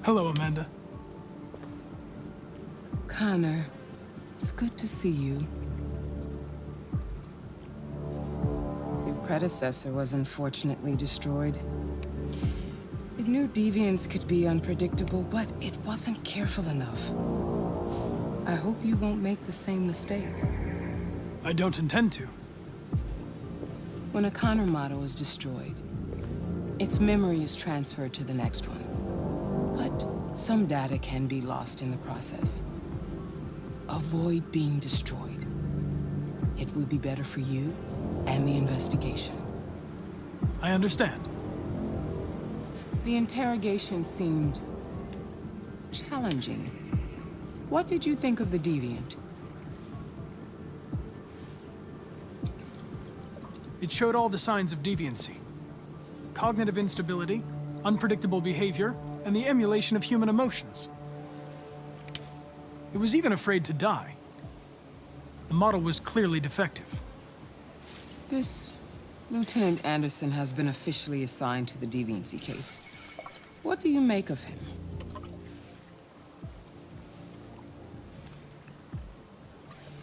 Hello, Amanda. Connor, it's good to see you. Your predecessor was unfortunately destroyed. It knew deviants could be unpredictable, but it wasn't careful enough. I hope you won't make the same mistake. I don't intend to. When a Connor model is destroyed, its memory is transferred to the next one. But some data can be lost in the process. Avoid being destroyed. It would be better for you and the investigation. I understand. The interrogation seemed challenging. What did you think of the deviant? It showed all the signs of deviancy. Cognitive instability, unpredictable behavior, and the emulation of human emotions. It was even afraid to die. The model was clearly defective. This Lieutenant Anderson has been officially assigned to the deviancy case. What do you make of him?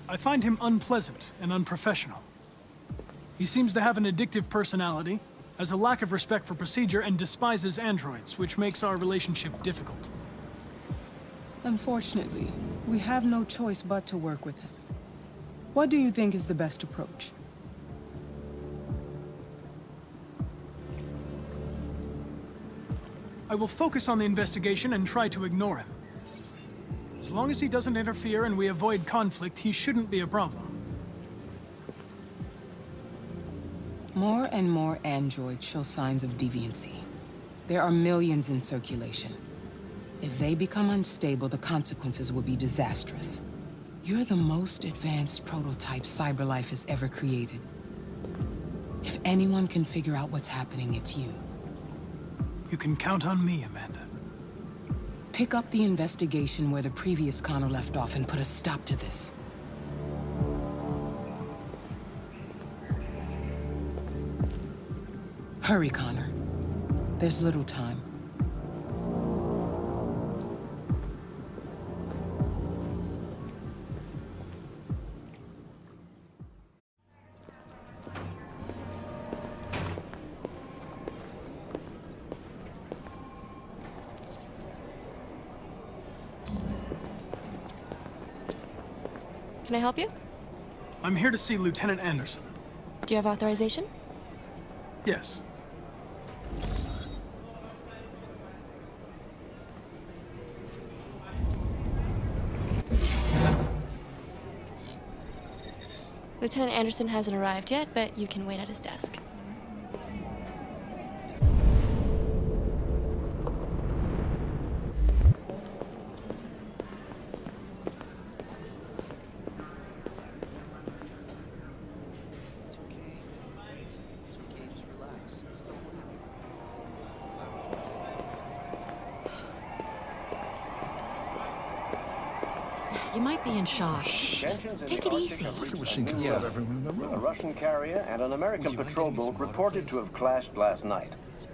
I find him unpleasant and unprofessional. He seems to have an addictive personality, has a lack of respect for procedure, and despises androids, which makes our relationship difficult. Unfortunately, we have no choice but to work with him. What do you think is the best approach? I will focus on the investigation and try to ignore him. As long as he doesn't interfere and we avoid conflict, he shouldn't be a problem. More and more androids show signs of deviancy. There are millions in circulation. If they become unstable, the consequences will be disastrous. You're the most advanced prototype CyberLife has ever created. If anyone can figure out what's happening, it's you. You can count on me, Amanda. Pick up the investigation where the previous Connor left off and put a stop to this. Hurry, Connor. There's little time. Can I help you? I'm here to see Lieutenant Anderson. Do you have authorization? Yes. Lieutenant Anderson hasn't arrived yet, but you can wait at his desk. You might be in shock. Just take it easy. Machine can fight everyone in the room. A Russian carrier and an American patrol boat reported to have clashed last night.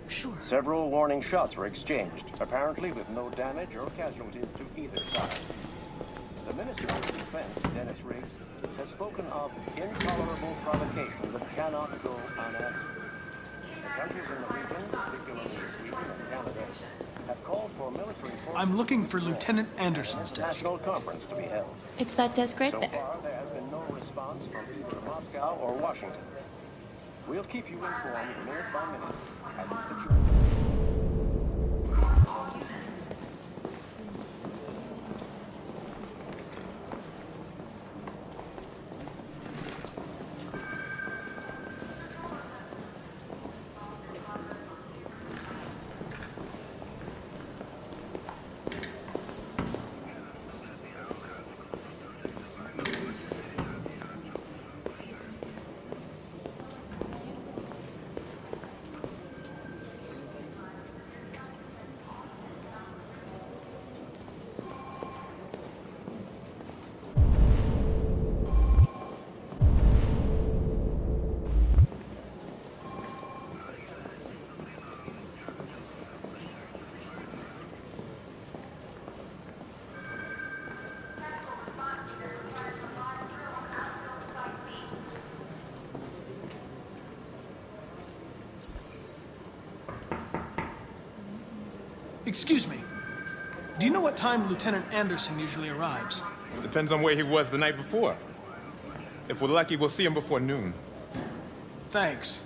Sure. Several warning shots were exchanged, apparently with no damage or casualties to either side. The Minister of Defense, Dennis Riggs, has spoken of intolerable provocation that cannot go unanswered. The countries in the region, particularly Sweden and Canada, have called for military forces. I'm looking for Lieutenant Anderson's desk. National conference to be held. It's that desk right So there. far, there has been no response from either Moscow or Washington. We'll keep you informed minute by minute as the situation. Excuse me. Do you know what time Lieutenant Anderson usually arrives? Depends on where he was the night before. If we're lucky, we'll see him before noon. Thanks.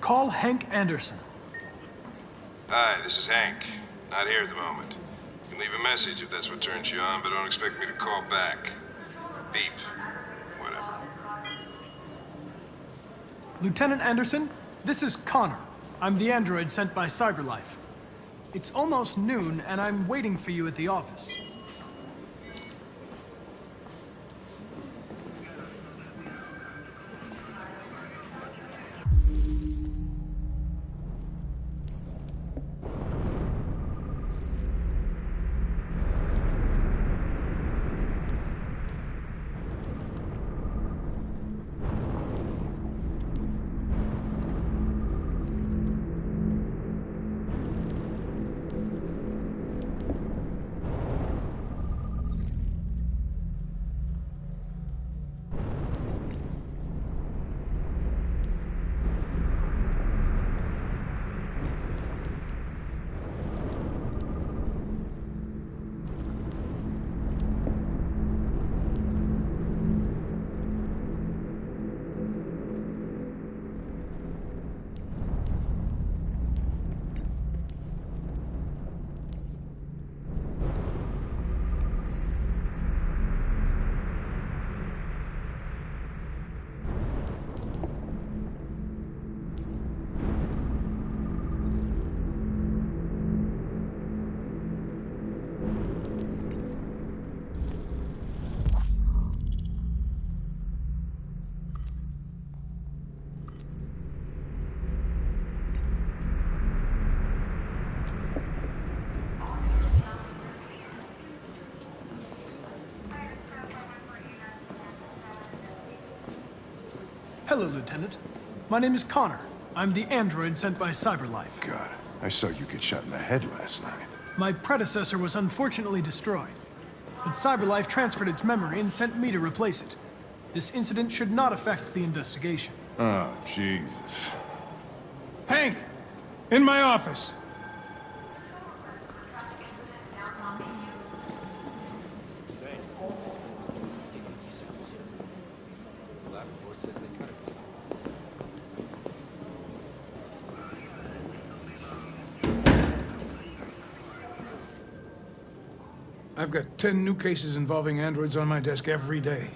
Call Hank Anderson. Hi, this is Hank. Not here at the moment. You can leave a message if that's what turns you on, but don't expect me to call back. Beep. Whatever. Lieutenant Anderson, this is Connor. I'm the android sent by CyberLife. It's almost noon, and I'm waiting for you at the office. Hello, Lieutenant. My name is Connor. I'm the android sent by CyberLife. God, I saw you get shot in the head last night. My predecessor was unfortunately destroyed, but CyberLife transferred its memory and sent me to replace it. This incident should not affect the investigation. Oh, Jesus. Hank! In my office! I've got 10 new cases involving androids on my desk every day.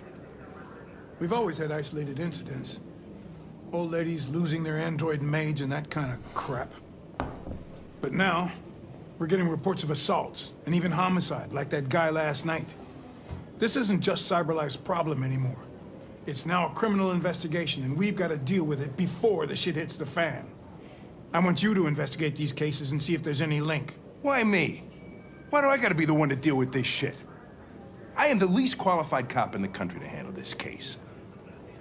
We've always had isolated incidents. Old ladies losing their android maids and that kind of crap. But now, we're getting reports of assaults and even homicide, like that guy last night. This isn't just CyberLife's problem anymore. It's now a criminal investigation, and we've got to deal with it before the shit hits the fan. I want you to investigate these cases and see if there's any link. Why me? Why do I gotta be the one to deal with this shit? I am the least qualified cop in the country to handle this case.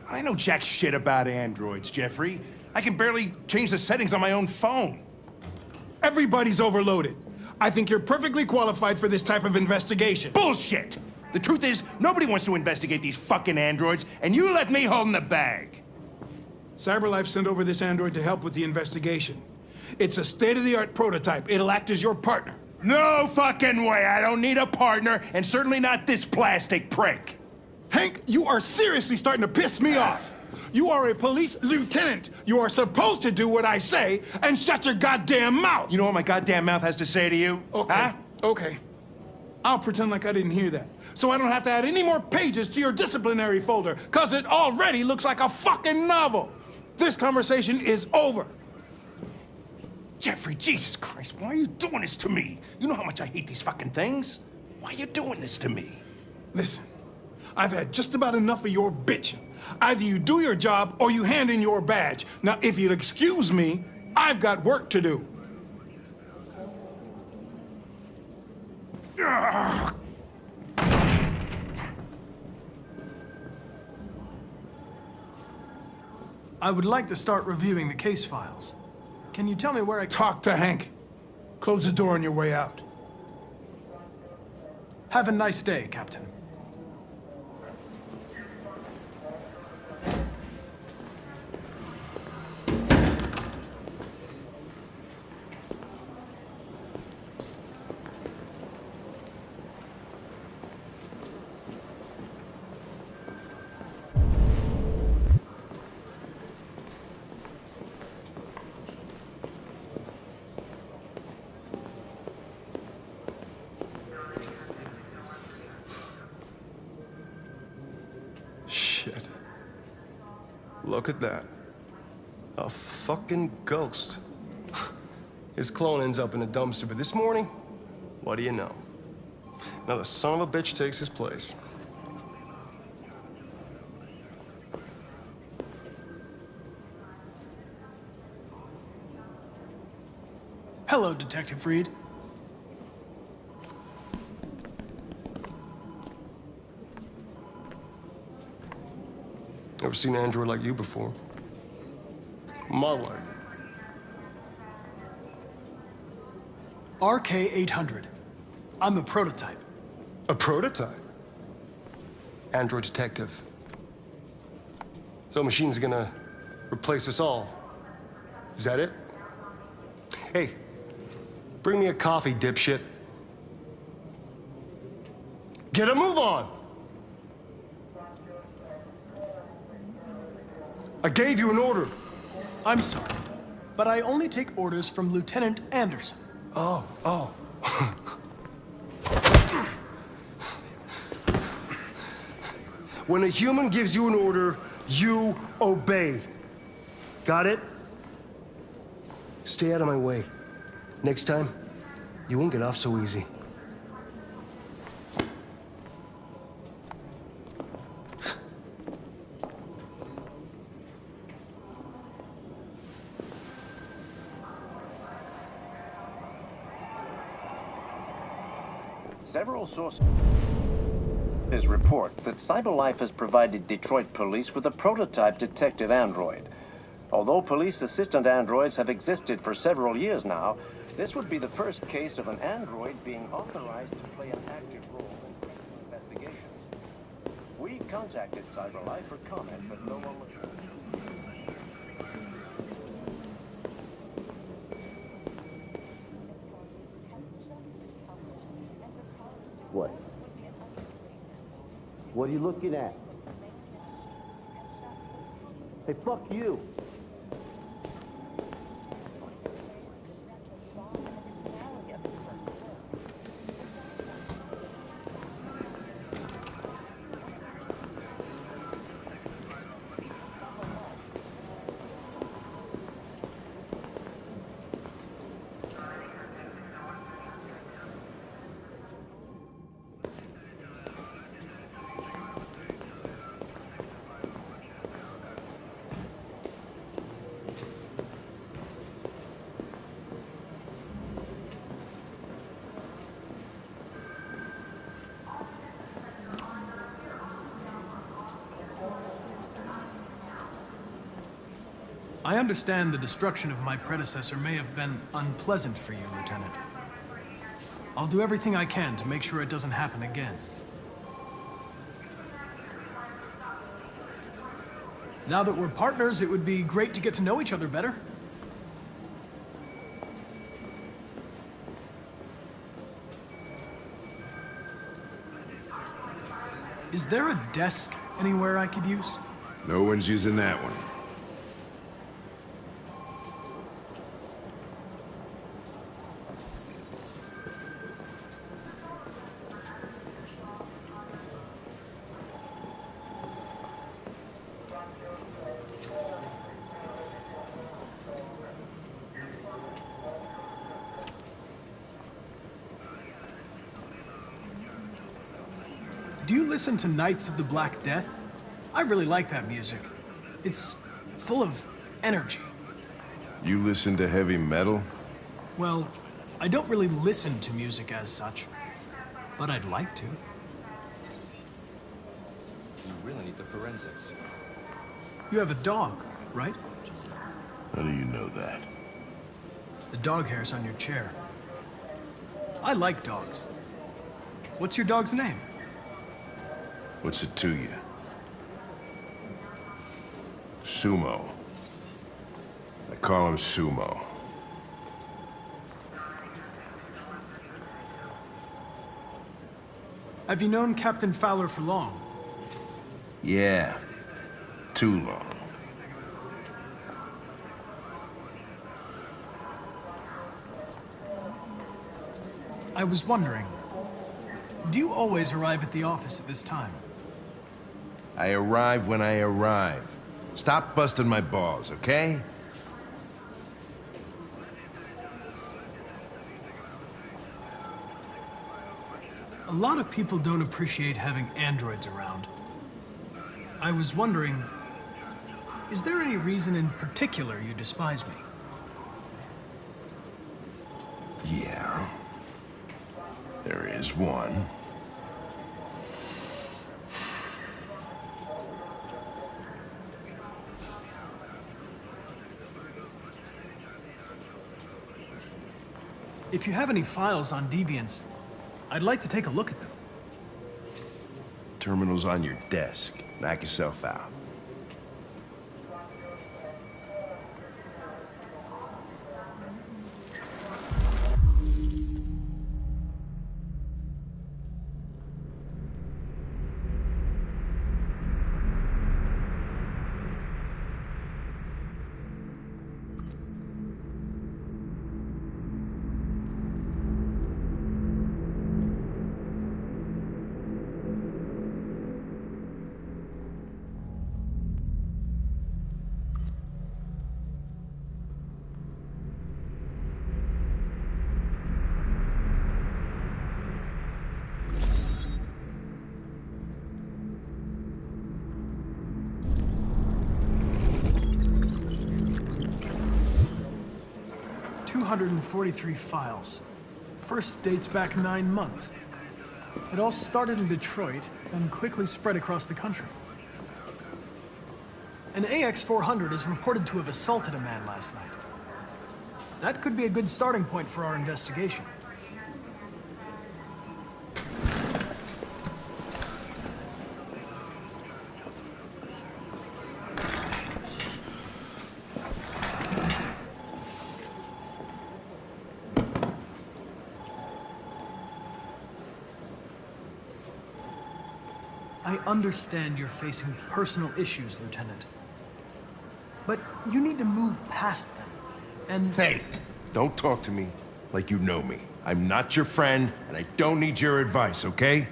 I know jack shit about androids, Jeffrey. I can barely change the settings on my own phone. Everybody's overloaded. I think you're perfectly qualified for this type of investigation. Bullshit! The truth is, nobody wants to investigate these fucking androids, and you left me holding the bag. CyberLife sent over this android to help with the investigation. It's a state-of-the-art prototype. It'll act as your partner. No fucking way! I don't need a partner, and certainly not this plastic prick. Hank, you are seriously starting to piss me off. You are a police lieutenant. You are supposed to do what I say and shut your goddamn mouth. You know what my goddamn mouth has to say to you? Okay, huh? okay. I'll pretend like I didn't hear that, so I don't have to add any more pages to your disciplinary folder, because it already looks like a fucking novel. This conversation is over. Jeffrey, Jesus Christ, why are you doing this to me? You know how much I hate these fucking things. Why are you doing this to me? Listen, I've had just about enough of your bitching. Either you do your job or you hand in your badge. Now, if you'll excuse me, I've got work to do. Ugh. I would like to start reviewing the case files. Can you tell me where I... Talk to Hank. Close the door on your way out. Have a nice day, Captain. Shit. Look at that. A fucking ghost. His clone ends up in a dumpster, but this morning, what do you know? Another son of a bitch takes his place. Hello, Detective Reed. Never seen an android like you before. Model it. RK-800. I'm a prototype. A prototype? Android detective. So machine's gonna replace us all. Is that it? Hey, bring me a coffee, dipshit. Get a move on! I gave you an order. I'm sorry, but I only take orders from Lieutenant Anderson. Oh. When a human gives you an order, you obey. Got it? Stay out of my way. Next time, you won't get off so easy. Several sources report that CyberLife has provided Detroit police with a prototype detective android. Although police assistant androids have existed for several years now, this would be the first case of an android being authorized to play an active role in criminal investigations. We contacted CyberLife for comment, but no one was... What? What are you looking at? Hey, fuck you. I understand the destruction of my predecessor may have been unpleasant for you, Lieutenant. I'll do everything I can to make sure it doesn't happen again. Now that we're partners, it would be great to get to know each other better. Is there a desk anywhere I could use? No one's using that one. Do you listen to Knights of the Black Death? I really like that music. It's full of energy. You listen to heavy metal? Well, I don't really listen to music as such, but I'd like to. You really need the forensics. You have a dog, right? How do you know that? The dog hair's on your chair. I like dogs. What's your dog's name? What's it to you? Sumo. I call him Sumo. Have you known Captain Fowler for long? Yeah. Too long. I was wondering, do you always arrive at the office at this time? I arrive when I arrive. Stop busting my balls, okay? A lot of people don't appreciate having androids around. I was wondering, is there any reason in particular you despise me? Yeah. There is one. If you have any files on deviants, I'd like to take a look at them. Terminal's on your desk. Knock yourself out. .243 files. First dates back 9 months. It all started in Detroit and quickly spread across the country. An AX-400 is reported to have assaulted a man last night. That could be a good starting point for our investigation. I understand you're facing personal issues, Lieutenant. But you need to move past them, and... Hey, don't talk to me like you know me. I'm not your friend, and I don't need your advice, okay?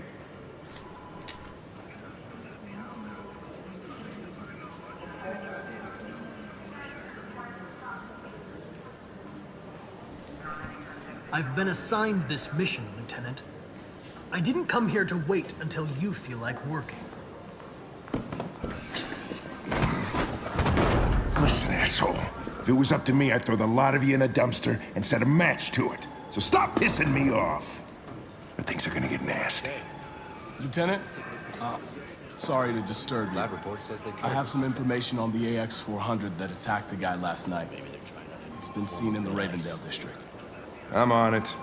I've been assigned this mission, Lieutenant. I didn't come here to wait until you feel like working. Listen, asshole. If it was up to me, I'd throw the lot of you in a dumpster and set a match to it. So stop pissing me off. Or things are gonna get nasty. Lieutenant, sorry to disturb you. Lab report says they I have some information on the AX-400 that attacked the guy last night. It's been seen in the Ravendale district. I'm on it.